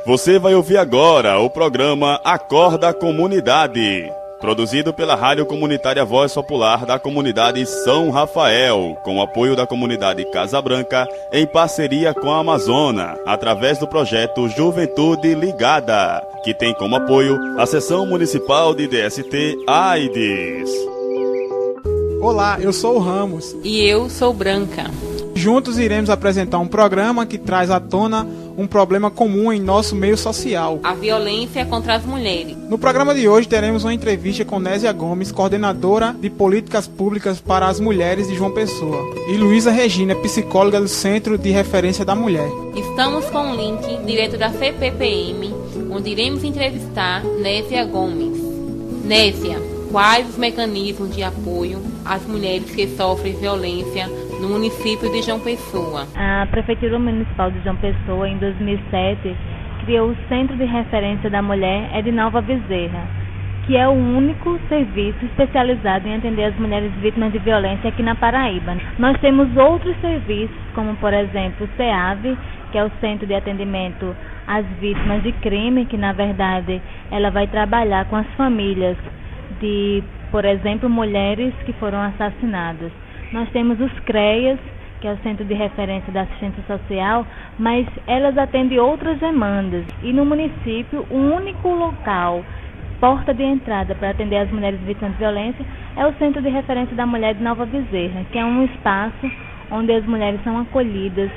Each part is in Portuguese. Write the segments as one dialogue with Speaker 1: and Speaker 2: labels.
Speaker 1: Você vai ouvir agora o programa Acorda Comunidade, produzido pela Rádio Comunitária Voz Popular da comunidade São Rafael, com o apoio da comunidade Casa Branca, em parceria com a Amazônia, através do projeto Juventude Ligada, que tem como apoio a Seção Municipal de DST AIDS.
Speaker 2: Olá, eu sou o Ramos.
Speaker 3: E eu sou Branca.
Speaker 2: Juntos iremos apresentar um programa que traz à tona um problema comum em nosso meio social:
Speaker 3: a violência contra as mulheres.
Speaker 2: No programa de hoje teremos uma entrevista com Nésia Gomes, coordenadora de políticas públicas para as mulheres de João Pessoa, e Luísa Regina, psicóloga do Centro de Referência da Mulher.
Speaker 3: Estamos com um link direto da CPPM, onde iremos entrevistar Nésia Gomes. Nésia, quais os mecanismos de apoio às mulheres que sofrem violência no município de João Pessoa?
Speaker 4: A Prefeitura Municipal de João Pessoa, em 2007, criou o Centro de Referência da Mulher Edinalva Bezerra, que é o único serviço especializado em atender as mulheres vítimas de violência aqui na Paraíba. Nós temos outros serviços, como, por exemplo, o CEAV, que é o Centro de Atendimento às Vítimas de Crime, que, na verdade, ela vai trabalhar com as famílias de, por exemplo, mulheres que foram assassinadas. Nós temos os CREAS, que é o Centro de Referência da Assistência Social, mas elas atendem outras demandas. E no município, o único local, porta de entrada para atender as mulheres vítimas de violência, é o Centro de Referência da Mulher de Nova Bezerra, que é um espaço onde as mulheres são acolhidas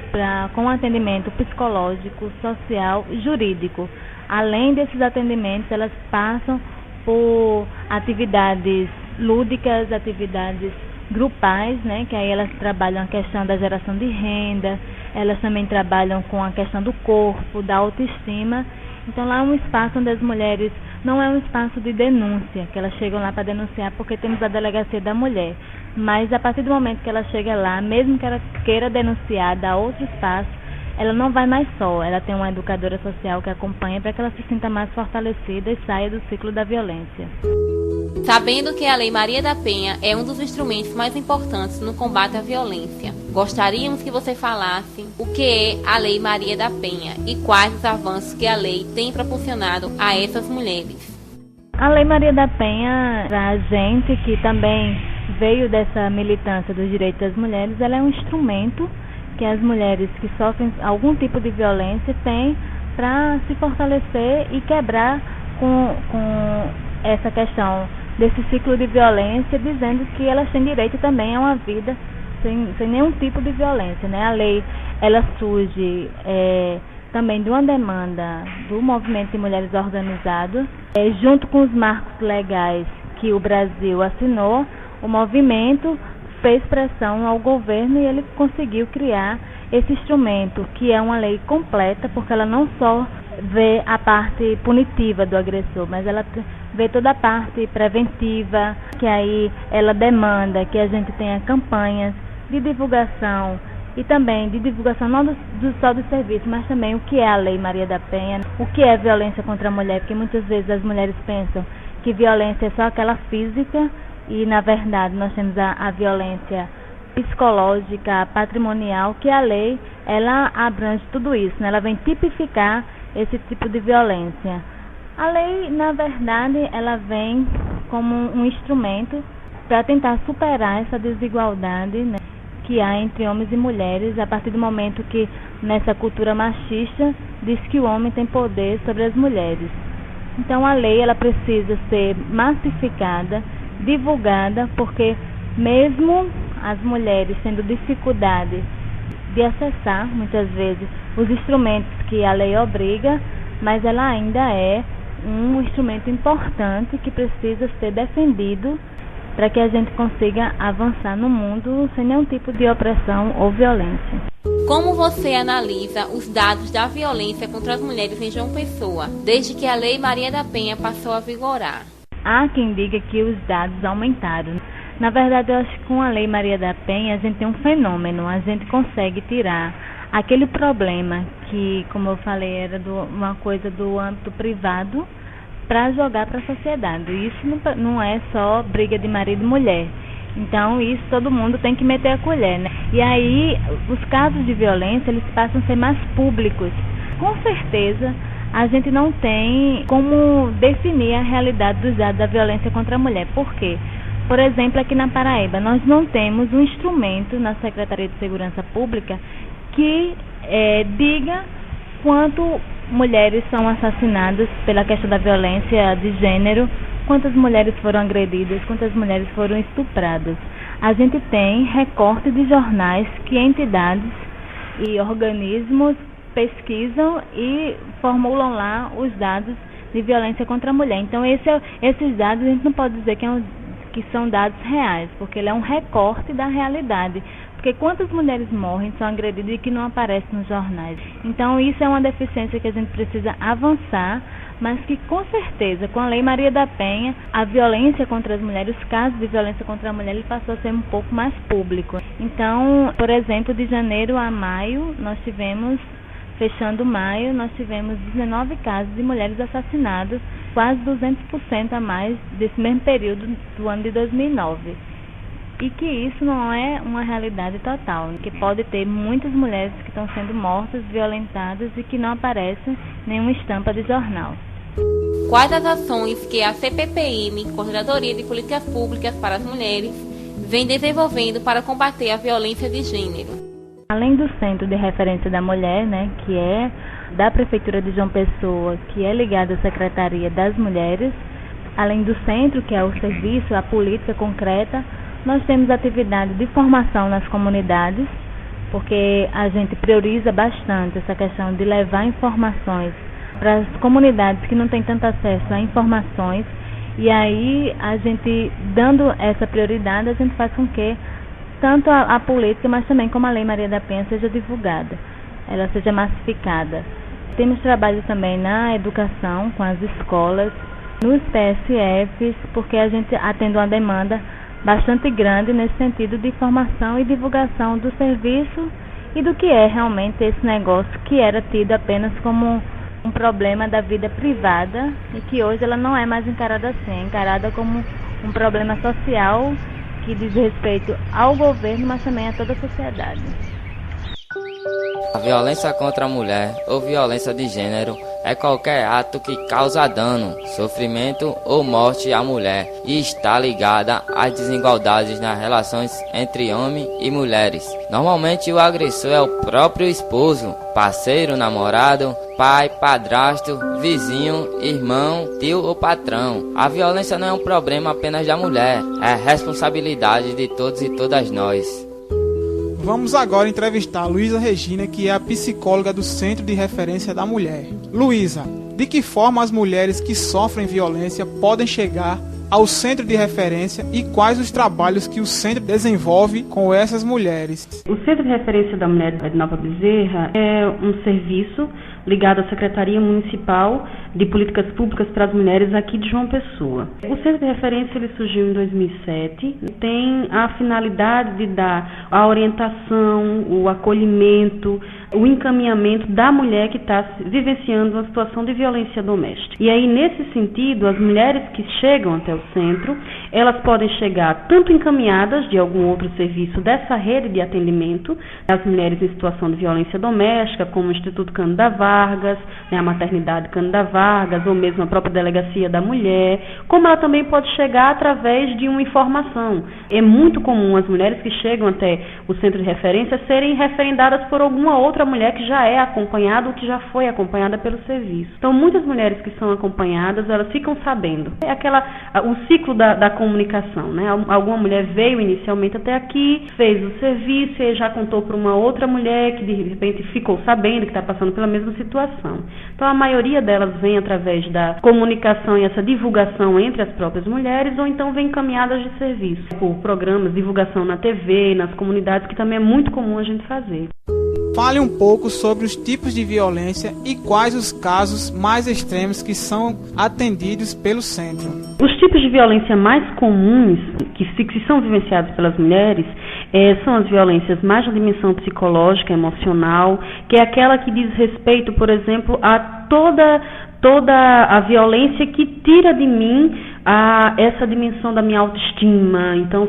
Speaker 4: com atendimento psicológico, social e jurídico. Além desses atendimentos, elas passam por atividades lúdicas, atividades grupais, né, que aí elas trabalham a questão da geração de renda, elas também trabalham com a questão do corpo, da autoestima. Então lá é um espaço onde as mulheres, não é um espaço de denúncia, que elas chegam lá para denunciar porque temos a delegacia da mulher, mas a partir do momento que ela chega lá, mesmo que ela queira denunciar, dar outro espaço, ela não vai mais só, ela tem uma educadora social que acompanha para que ela se sinta mais fortalecida e saia do ciclo da violência.
Speaker 3: Sabendo que a Lei Maria da Penha é um dos instrumentos mais importantes no combate à violência, gostaríamos que você falasse o que é a Lei Maria da Penha e quais os avanços que a lei tem proporcionado a essas mulheres.
Speaker 4: A Lei Maria da Penha, para a gente que também veio dessa militância dos direitos das mulheres, ela é um instrumento que as mulheres que sofrem algum tipo de violência têm para se fortalecer e quebrar com essa questão desse ciclo de violência, dizendo que elas têm direito também a uma vida sem nenhum tipo de violência, né? A lei, ela surge também de uma demanda do movimento de mulheres organizadas, junto com os marcos legais que o Brasil assinou. O movimento fez pressão ao governo e ele conseguiu criar esse instrumento, que é uma lei completa, porque ela não só vê a parte punitiva do agressor, mas ela vê toda a parte preventiva, que aí ela demanda que a gente tenha campanhas de divulgação e também de divulgação não só do serviço, mas também o que é a Lei Maria da Penha, o que é violência contra a mulher, porque muitas vezes as mulheres pensam que violência é só aquela física e, na verdade, nós temos a violência psicológica, patrimonial, que a lei, ela abrange tudo isso, né? Ela vem tipificar esse tipo de violência. A lei, na verdade, ela vem como um instrumento para tentar superar essa desigualdade, né, que há entre homens e mulheres, a partir do momento que, nessa cultura machista, diz que o homem tem poder sobre as mulheres. Então, a lei, ela precisa ser massificada, divulgada, porque mesmo as mulheres tendo dificuldade de acessar, muitas vezes, os instrumentos que a lei obriga, mas ela ainda é um instrumento importante que precisa ser defendido para que a gente consiga avançar no mundo sem nenhum tipo de opressão ou violência.
Speaker 3: Como você analisa os dados da violência contra as mulheres em João Pessoa, desde que a Lei Maria da Penha passou a vigorar?
Speaker 4: Há quem diga que os dados aumentaram. Na verdade, eu acho que com a Lei Maria da Penha a gente tem um fenômeno, a gente consegue tirar aquele problema que, como eu falei, era uma coisa do âmbito privado para jogar para a sociedade. Isso não é só briga de marido e mulher. Então, isso todo mundo tem que meter a colher, né? E aí, os casos de violência, eles passam a ser mais públicos. Com certeza, a gente não tem como definir a realidade dos dados da violência contra a mulher. Por quê? Por exemplo, aqui na Paraíba, nós não temos um instrumento na Secretaria de Segurança Pública que diga quanto mulheres são assassinadas pela questão da violência de gênero, quantas mulheres foram agredidas, quantas mulheres foram estupradas. A gente tem recorte de jornais que entidades e organismos pesquisam e formulam lá os dados de violência contra a mulher. Então, esses dados a gente não pode dizer que são dados reais, porque ele é um recorte da realidade. Porque quantas mulheres morrem, são agredidas e que não aparecem nos jornais. Então, isso é uma deficiência que a gente precisa avançar, mas que, com certeza, com a Lei Maria da Penha, a violência contra as mulheres, os casos de violência contra a mulher, ele passou a ser um pouco mais público. Então, por exemplo, de janeiro a maio, fechando maio, nós tivemos 19 casos de mulheres assassinadas, quase 200% a mais desse mesmo período do ano de 2009. E que isso não é uma realidade total, que pode ter muitas mulheres que estão sendo mortas, violentadas e que não aparecem em nenhuma estampa de jornal.
Speaker 3: Quais as ações que a CPPM, Coordenadoria de Políticas Públicas para as Mulheres, vem desenvolvendo para combater a violência de gênero?
Speaker 4: Além do Centro de Referência da Mulher, que é da Prefeitura de João Pessoa, que é ligado à Secretaria das Mulheres, além do centro, que é o serviço, a política concreta, nós temos atividade de formação nas comunidades, porque a gente prioriza bastante essa questão de levar informações para as comunidades que não têm tanto acesso a informações, e aí a gente, dando essa prioridade, a gente faz com que tanto a política, mas também como a Lei Maria da Penha seja divulgada, ela seja massificada. Temos trabalho também na educação, com as escolas, nos PSFs, porque a gente atende uma demanda bastante grande nesse sentido de formação e divulgação do serviço e do que é realmente esse negócio que era tido apenas como um problema da vida privada e que hoje ela não é mais encarada assim, é encarada como um problema social que diz respeito ao governo, mas também a toda a sociedade.
Speaker 5: A violência contra a mulher ou violência de gênero é qualquer ato que causa dano, sofrimento ou morte à mulher e está ligada às desigualdades nas relações entre homens e mulheres. Normalmente o agressor é o próprio esposo, parceiro, namorado, pai, padrasto, vizinho, irmão, tio ou patrão. A violência não é um problema apenas da mulher, é responsabilidade de todos e todas nós.
Speaker 2: Vamos agora entrevistar a Luísa Regina, que é a psicóloga do Centro de Referência da Mulher. Luísa, de que forma as mulheres que sofrem violência podem chegar ao Centro de Referência e quais os trabalhos que o Centro desenvolve com essas mulheres?
Speaker 6: O Centro de Referência da Mulher de Nova Bezerra é um serviço ligado à Secretaria Municipal de Políticas Públicas para as Mulheres aqui de João Pessoa. O Centro de Referência ele surgiu em 2007, tem a finalidade de dar a orientação, o acolhimento, o encaminhamento da mulher que está vivenciando uma situação de violência doméstica. E aí, nesse sentido, as mulheres que chegam até o centro, elas podem chegar tanto encaminhadas de algum outro serviço dessa rede de atendimento às mulheres em situação de violência doméstica, como o Instituto Cândida Vargas, a Maternidade Cândida Vargas, ou mesmo a própria Delegacia da Mulher, como ela também pode chegar através de uma informação. É muito comum as mulheres que chegam até o centro de referência serem referendadas por alguma outra mulher que já é acompanhada ou que já foi acompanhada pelo serviço. Então, muitas mulheres que são acompanhadas, elas ficam sabendo. É o ciclo da comunicação, né? Alguma mulher veio inicialmente até aqui, fez o serviço e já contou para uma outra mulher que de repente ficou sabendo que está passando pela mesma situação. Então, a maioria delas vem através da comunicação e essa divulgação entre as próprias mulheres, ou então vem encaminhadas de serviço, por programas, divulgação na TV, nas comunidades, que também é muito comum a gente fazer.
Speaker 2: Fale um pouco sobre os tipos de violência e quais os casos mais extremos que são atendidos pelo centro.
Speaker 6: Os tipos de violência mais comuns que são vivenciados pelas mulheres são as violências mais na dimensão psicológica, emocional, que é aquela que diz respeito, por exemplo, a toda a violência que tira de mim essa dimensão da minha autoestima. Então,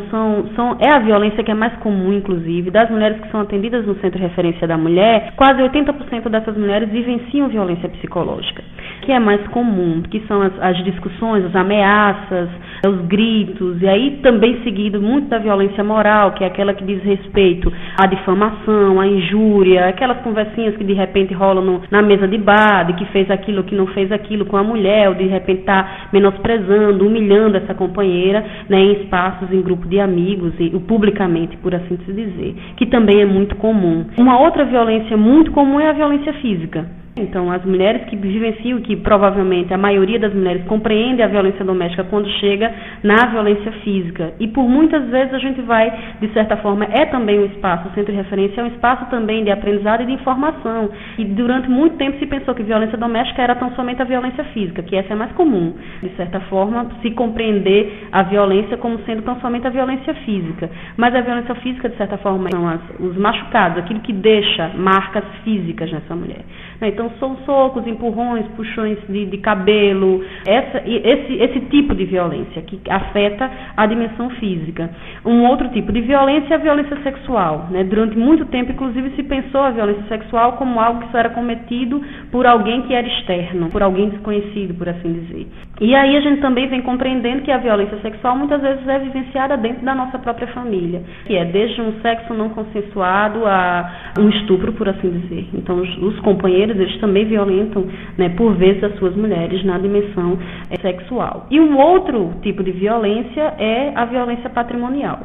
Speaker 6: é a violência que é mais comum, inclusive, das mulheres que são atendidas no Centro de Referência da Mulher. Quase 80% dessas mulheres vivenciam violência psicológica, que é mais comum, que são as discussões, as ameaças, os gritos, e aí também seguido muito da violência moral, que é aquela que diz respeito à difamação, à injúria, aquelas conversinhas que de repente rolam na mesa de bar, de que fez aquilo, que não fez aquilo com a mulher, ou de repente está menosprezando, humilhando essa companheira, né, em espaços, em grupo de amigos, e publicamente, por assim se dizer, que também é muito comum. Uma outra violência muito comum é a violência física. Então, as mulheres que vivenciam, que provavelmente a maioria das mulheres compreende a violência doméstica quando chega na violência física. E por muitas vezes a gente vai, de certa forma, é também um espaço, o Centro de Referência é um espaço também de aprendizado e de informação. E durante muito tempo se pensou que violência doméstica era tão somente a violência física, que essa é mais comum. De certa forma, se compreender a violência como sendo tão somente a violência física. Mas a violência física, de certa forma, são os machucados, aquilo que deixa marcas físicas nessa mulher. Então, são socos, empurrões, puxões de cabelo, esse tipo de violência que afeta a dimensão física. Um outro tipo de violência é a violência sexual, né? Durante muito tempo, inclusive, se pensou a violência sexual como algo que só era cometido por alguém que era externo, por alguém desconhecido, por assim dizer. E aí a gente também vem compreendendo que a violência sexual muitas vezes é vivenciada dentro da nossa própria família, que é desde um sexo não consensuado a um estupro, por assim dizer. Então, os companheiros, eles também violentam, né, por vezes, as suas mulheres na dimensão sexual. E um outro tipo de violência é a violência patrimonial,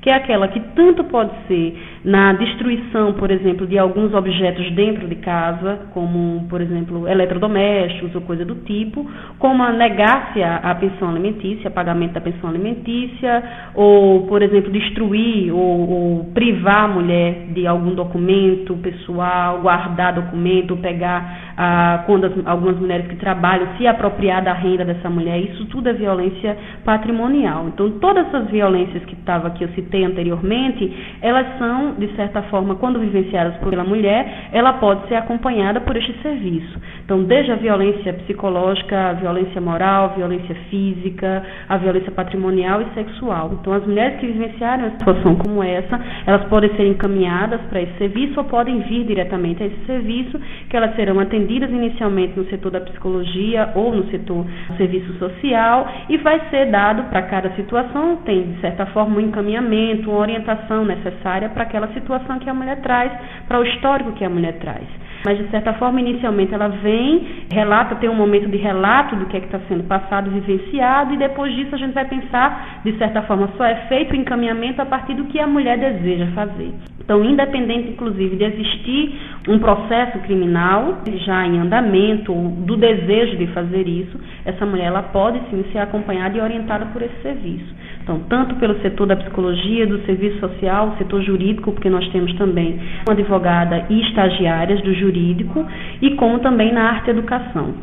Speaker 6: que é aquela que tanto pode ser na destruição, por exemplo, de alguns objetos dentro de casa, como, por exemplo, eletrodomésticos ou coisa do tipo, como a negar-se a pensão alimentícia, pagamento da pensão alimentícia, ou, por exemplo, destruir ou privar a mulher de algum documento pessoal, guardar documento, pegar, quando algumas mulheres que trabalham, se apropriar da renda dessa mulher. Isso tudo é violência patrimonial. Então, todas essas violências que eu citei anteriormente, elas são, de certa forma, quando vivenciadas pela mulher, ela pode ser acompanhada por este serviço. Então, desde a violência psicológica, a violência moral, a violência física, a violência patrimonial e sexual. Então, as mulheres que vivenciaram uma situação como essa, elas podem ser encaminhadas para esse serviço ou podem vir diretamente a esse serviço, que elas serão atendidas inicialmente no setor da psicologia ou no setor do serviço social, e vai ser dado para cada situação, tem, de certa forma, um encaminhamento, uma orientação necessária para aquela situação que a mulher traz, para o histórico que a mulher traz. Mas, de certa forma, inicialmente ela vem, relata, tem um momento de relato do que está sendo passado, vivenciado, e depois disso a gente vai pensar, de certa forma, só é feito o encaminhamento a partir do que a mulher deseja fazer. Então, independente, inclusive, de existir um processo criminal já em andamento, do desejo de fazer isso, essa mulher ela pode sim ser acompanhada e orientada por esse serviço. Então, tanto pelo setor da psicologia, do serviço social, o setor jurídico, porque nós temos também uma advogada e estagiárias do jurídico, e como também na arte e educação.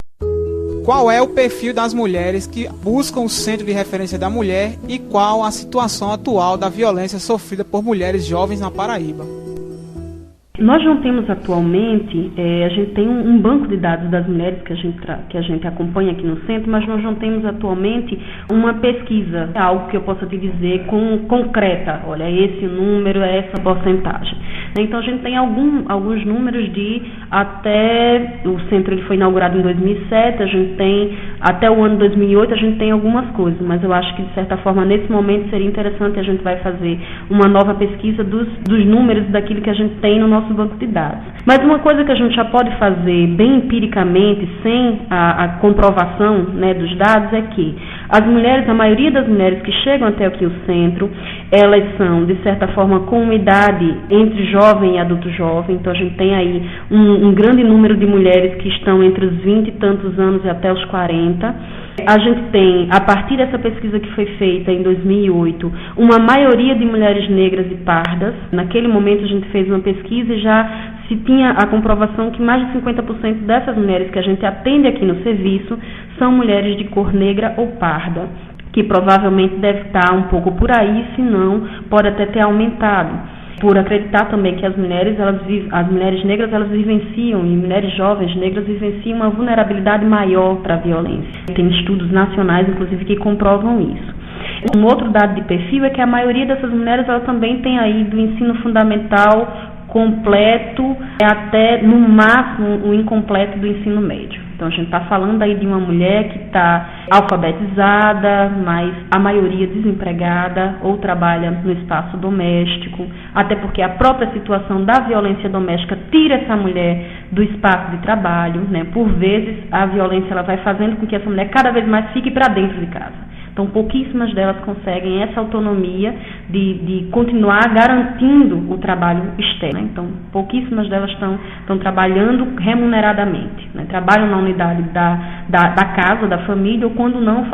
Speaker 2: Qual é o perfil das mulheres que buscam o Centro de Referência da Mulher e qual a situação atual da violência sofrida por mulheres jovens na Paraíba?
Speaker 6: Nós não temos atualmente, a gente tem um banco de dados das mulheres que a gente acompanha aqui no centro, mas nós não temos atualmente uma pesquisa, algo que eu possa te dizer concreta, olha, esse número, essa porcentagem. Então a gente tem alguns números de até, o centro ele foi inaugurado em 2007, a gente tem até o ano 2008, a gente tem algumas coisas, mas eu acho que de certa forma nesse momento seria interessante, a gente vai fazer uma nova pesquisa dos números daquilo que a gente tem no nosso banco de dados. Mas uma coisa que a gente já pode fazer bem empiricamente, sem a comprovação, né, dos dados, é que as mulheres, a maioria das mulheres que chegam até aqui o centro, elas são, de certa forma, com uma idade entre jovem e adulto jovem. Então a gente tem aí um grande número de mulheres que estão entre os 20 e tantos anos e até os 40. A gente tem, a partir dessa pesquisa que foi feita em 2008, uma maioria de mulheres negras e pardas. Naquele momento a gente fez uma pesquisa e já se tinha a comprovação que mais de 50% dessas mulheres que a gente atende aqui no serviço são mulheres de cor negra ou parda. que provavelmente deve estar um pouco por aí, se não, pode até ter aumentado. Por acreditar também que as mulheres negras, elas vivenciam, e mulheres jovens negras vivenciam uma vulnerabilidade maior para a violência. Tem estudos nacionais, inclusive, que comprovam isso. Um outro dado de perfil é que a maioria dessas mulheres, ela também tem aí do ensino fundamental completo, até no máximo o incompleto do ensino médio. Então a gente está falando aí de uma mulher que está alfabetizada, mas a maioria desempregada ou trabalha no espaço doméstico, até porque a própria situação da violência doméstica tira essa mulher do espaço de trabalho, né? Por vezes a violência ela vai fazendo com que essa mulher cada vez mais fique para dentro de casa. Então, pouquíssimas delas conseguem essa autonomia de continuar garantindo o trabalho externo. Então, pouquíssimas delas estão trabalhando remuneradamente, né? Trabalham na unidade da casa, da família, ou quando não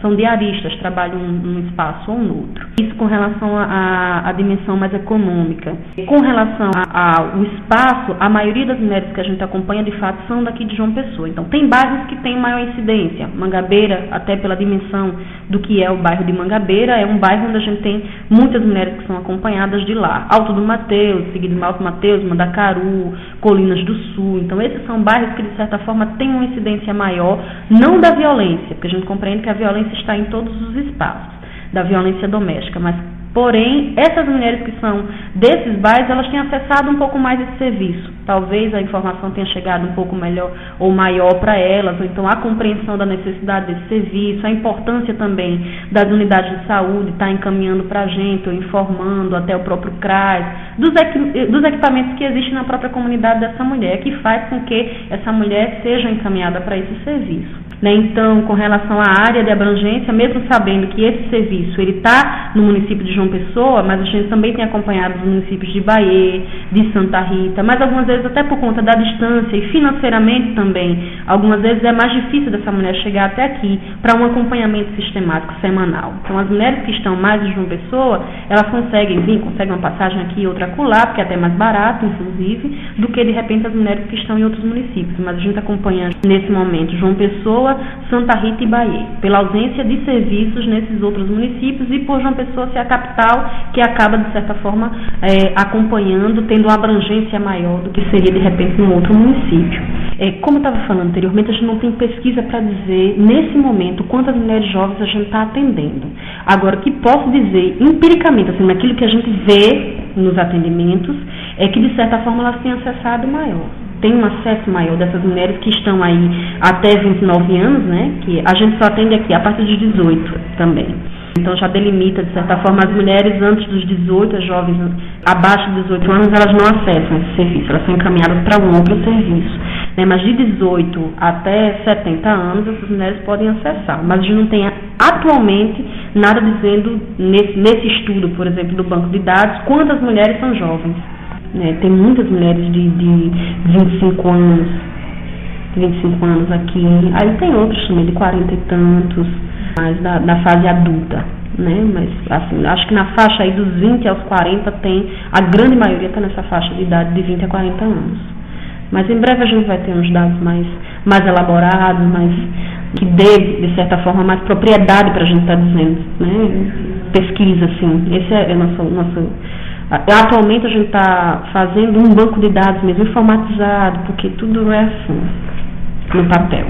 Speaker 6: são diaristas, trabalham num espaço ou no outro. Isso com relação à dimensão mais econômica. Com relação ao espaço, a maioria das mulheres que a gente acompanha, de fato, são daqui de João Pessoa. Então, tem bairros que têm maior incidência. Mangabeira, até pela dimensão do que é o bairro de Mangabeira, é um bairro onde a gente tem muitas mulheres que são acompanhadas de lá. Alto do Mateus, seguido de Alto Mateus, Mandacaru, Colinas do Sul. Então, esses são bairros que, de certa forma, têm uma incidência maior, não da violência, porque a gente compreende que a violência está em todos os espaços, da violência doméstica, mas porém, essas mulheres que são desses bairros, elas têm acessado um pouco mais esse serviço. Talvez a informação tenha chegado um pouco melhor ou maior para elas, ou então a compreensão da necessidade desse serviço, a importância também das unidades de saúde estar encaminhando para a gente, ou informando até o próprio CRAS, dos equipamentos que existem na própria comunidade dessa mulher, que faz com que essa mulher seja encaminhada para esse serviço. Então, com relação à área de abrangência, mesmo sabendo que esse serviço ele está no município de João Pessoa, mas a gente também tem acompanhado os municípios de Bahia, de Santa Rita, mas algumas vezes até por conta da distância e financeiramente também, algumas vezes é mais difícil dessa mulher chegar até aqui para um acompanhamento sistemático semanal. Então, as mulheres que estão mais em João Pessoa, elas conseguem uma passagem aqui e outra acolá, porque é até mais barato, inclusive, do que de repente as mulheres que estão em outros municípios. Mas a gente acompanha nesse momento João Pessoa, Santa Rita e Bahia, pela ausência de serviços nesses outros municípios e por João Pessoa ser a capital que acaba, de certa forma, acompanhando, tendo uma abrangência maior do que seria, de repente, num outro município. Como eu estava falando anteriormente, a gente não tem pesquisa para dizer, nesse momento, quantas mulheres jovens a gente está atendendo. Agora, o que posso dizer, empiricamente, assim, naquilo que a gente vê nos atendimentos, é que, de certa forma, elas têm acessado maior. Tem um acesso maior dessas mulheres que estão aí até 29 anos, né? Que a gente só atende aqui a partir dos 18 também. Então já delimita, de certa forma, as mulheres antes dos 18, as jovens abaixo de 18 anos, elas não acessam esse serviço, elas são encaminhadas para um outro serviço. Né? Mas de 18 até 70 anos, essas mulheres podem acessar. Mas a gente não tem atualmente nada dizendo, nesse estudo, por exemplo, do banco de dados, quantas mulheres são jovens. Tem muitas mulheres de 25 anos aqui, aí tem outros também de 40 e tantos, mais da fase adulta, né? Mas assim, acho que na faixa aí dos 20 aos 40 a grande maioria está nessa faixa de idade de 20 a 40 anos. Mas em breve a gente vai ter uns dados mais elaborados, que dê, de certa forma, mais propriedade para a gente estar dizendo, né? Pesquisa, assim, esse é o nosso. Atualmente a gente está fazendo um banco de dados mesmo informatizado, porque tudo é assim, no papel.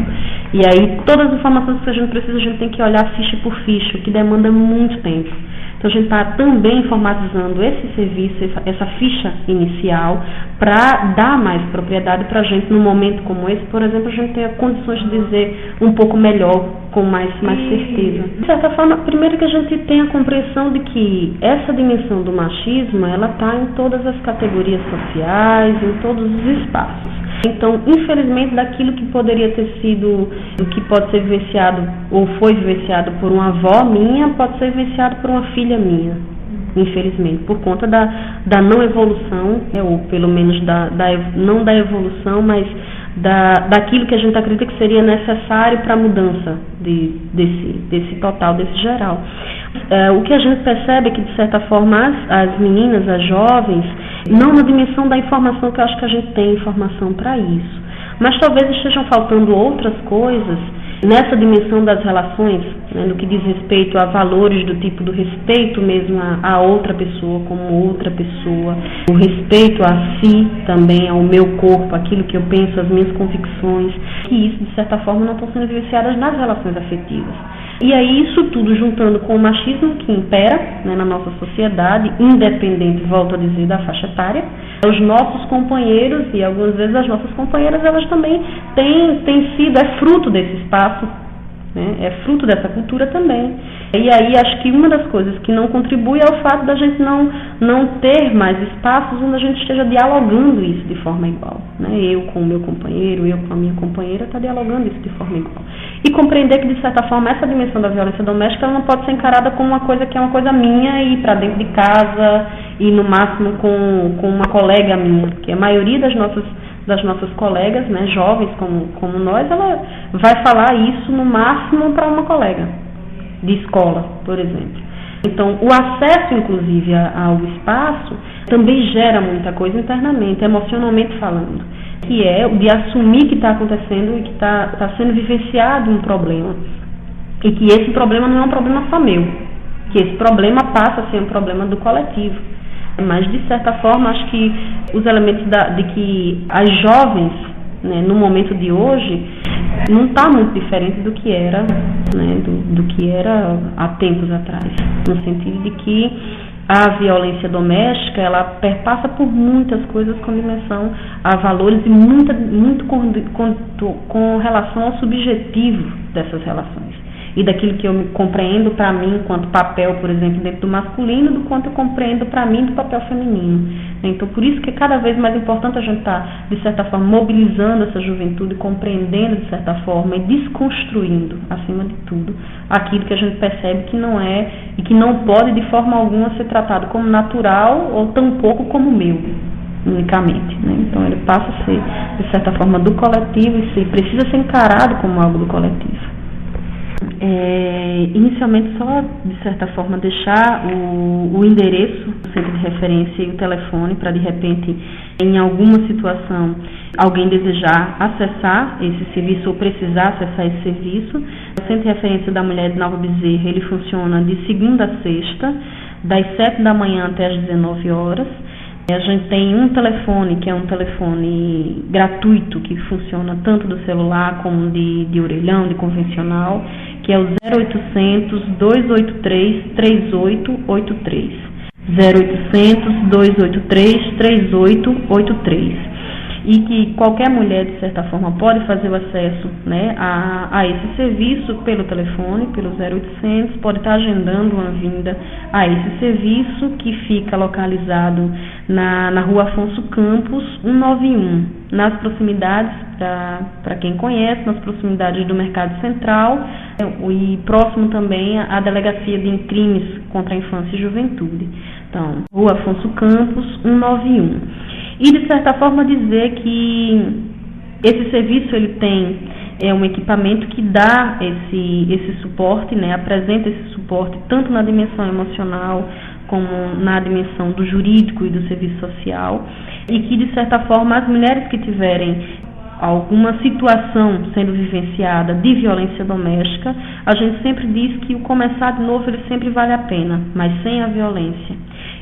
Speaker 6: E aí todas as informações que a gente precisa, a gente tem que olhar ficha por ficha, o que demanda muito tempo. Então a gente está também informatizando esse serviço, essa ficha inicial, para dar mais propriedade para a gente num momento como esse, por exemplo, a gente ter condições de dizer um pouco melhor, com mais certeza. De certa forma, primeiro que a gente tem a compreensão de que essa dimensão do machismo, ela está em todas as categorias sociais, em todos os espaços. Então, infelizmente, daquilo que poderia ter sido, o que pode ser vivenciado ou foi vivenciado por uma avó minha, pode ser vivenciado por uma filha minha, infelizmente, por conta da não evolução, ou pelo menos não da evolução, mas daquilo que a gente acredita que seria necessário para a mudança desse total, desse geral. O que a gente percebe é que, de certa forma, as meninas, as jovens, não na dimensão da informação, que eu acho que a gente tem informação para isso, mas talvez estejam faltando outras coisas nessa dimensão das relações, né, no que diz respeito a valores do tipo do respeito mesmo a outra pessoa como outra pessoa, o respeito a si também, ao meu corpo, aquilo que eu penso, as minhas convicções, que isso de certa forma não estão sendo vivenciadas nas relações afetivas. E aí isso tudo juntando com o machismo que impera, né, na nossa sociedade, independente, volto a dizer, da faixa etária, os nossos companheiros e algumas vezes as nossas companheiras, elas também têm sido, é fruto desse espaço, né, é fruto dessa cultura também. E aí acho que uma das coisas que não contribui é o fato da gente não ter mais espaços onde a gente esteja dialogando isso de forma igual, né? Eu com o meu companheiro, eu com a minha companheira, está dialogando isso de forma igual. E compreender que, de certa forma, essa dimensão da violência doméstica ela não pode ser encarada como uma coisa que é uma coisa minha e ir para dentro de casa e, no máximo, com uma colega minha, porque a maioria das nossas colegas, né, jovens como nós, ela vai falar isso, no máximo, para uma colega de escola, por exemplo. Então, o acesso, inclusive, ao espaço também gera muita coisa internamente, emocionalmente falando, que é o de assumir que está acontecendo e que está sendo vivenciado um problema, e que esse problema não é um problema só meu, que esse problema passa a ser um problema do coletivo. Mas, de certa forma, acho que os elementos de que as jovens, né, no momento de hoje, não está muito diferente do que era, né, do que era há tempos atrás, no sentido de que a violência doméstica, ela perpassa por muitas coisas com dimensão a valores e muito com relação ao subjetivo dessas relações. E daquilo que eu me compreendo para mim enquanto papel, por exemplo, dentro do masculino, do quanto eu compreendo para mim do papel feminino. Então, por isso que é cada vez mais importante a gente estar, de certa forma, mobilizando essa juventude, compreendendo, de certa forma, e desconstruindo, acima de tudo, aquilo que a gente percebe que não é e que não pode, de forma alguma, ser tratado como natural ou tampouco como meu, unicamente, né? Então, ele passa a ser, de certa forma, do coletivo e precisa ser encarado como algo do coletivo. Inicialmente, só de certa forma deixar o endereço do centro de referência e o telefone para, de repente, em alguma situação, alguém desejar acessar esse serviço ou precisar acessar esse serviço. O centro de referência da mulher de Nova Bezerra, ele funciona de segunda a sexta, das 7 da manhã até as 19 horas. A gente tem um telefone, que é um telefone gratuito, que funciona tanto do celular como de orelhão, de convencional, que é o 0800 283 3883. 0800 283 3883. E que qualquer mulher, de certa forma, pode fazer o acesso, né, a esse serviço pelo telefone, pelo 0800, pode estar agendando uma vinda a esse serviço, que fica localizado na Rua Afonso Campos, 191, nas proximidades, para quem conhece, nas proximidades do Mercado Central, e próximo também à Delegacia de Crimes contra a Infância e Juventude. Então, Rua Afonso Campos, 191. E, de certa forma, dizer que esse serviço ele tem um equipamento que dá esse suporte, né, apresenta esse suporte tanto na dimensão emocional como na dimensão do jurídico e do serviço social, e que, de certa forma, as mulheres que tiverem alguma situação sendo vivenciada de violência doméstica, a gente sempre diz que o começar de novo ele sempre vale a pena, mas sem a violência.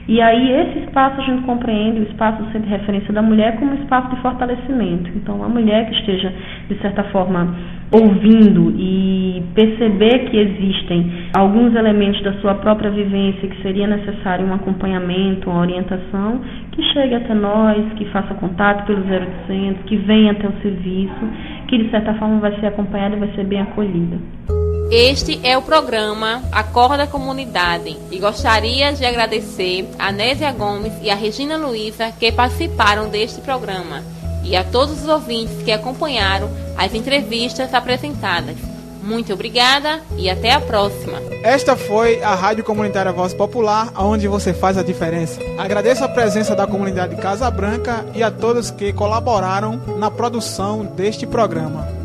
Speaker 6: E aí esse espaço a gente compreende, o espaço do Centro de Referência da Mulher, como um espaço de fortalecimento. Então, a mulher que esteja, de certa forma, ouvindo e perceber que existem alguns elementos da sua própria vivência que seria necessário um acompanhamento, uma orientação, que chegue até nós, que faça contato pelo 0800, que venha até o serviço, que de certa forma vai ser acompanhada e vai ser bem acolhida.
Speaker 3: Este é o programa Acorda Comunidade e gostaria de agradecer a Nésia Gomes e a Regina Luiza que participaram deste programa e a todos os ouvintes que acompanharam as entrevistas apresentadas. Muito obrigada e até a próxima.
Speaker 2: Esta foi a Rádio Comunitária Voz Popular, onde você faz a diferença. Agradeço a presença da comunidade Casa Branca e a todos que colaboraram na produção deste programa.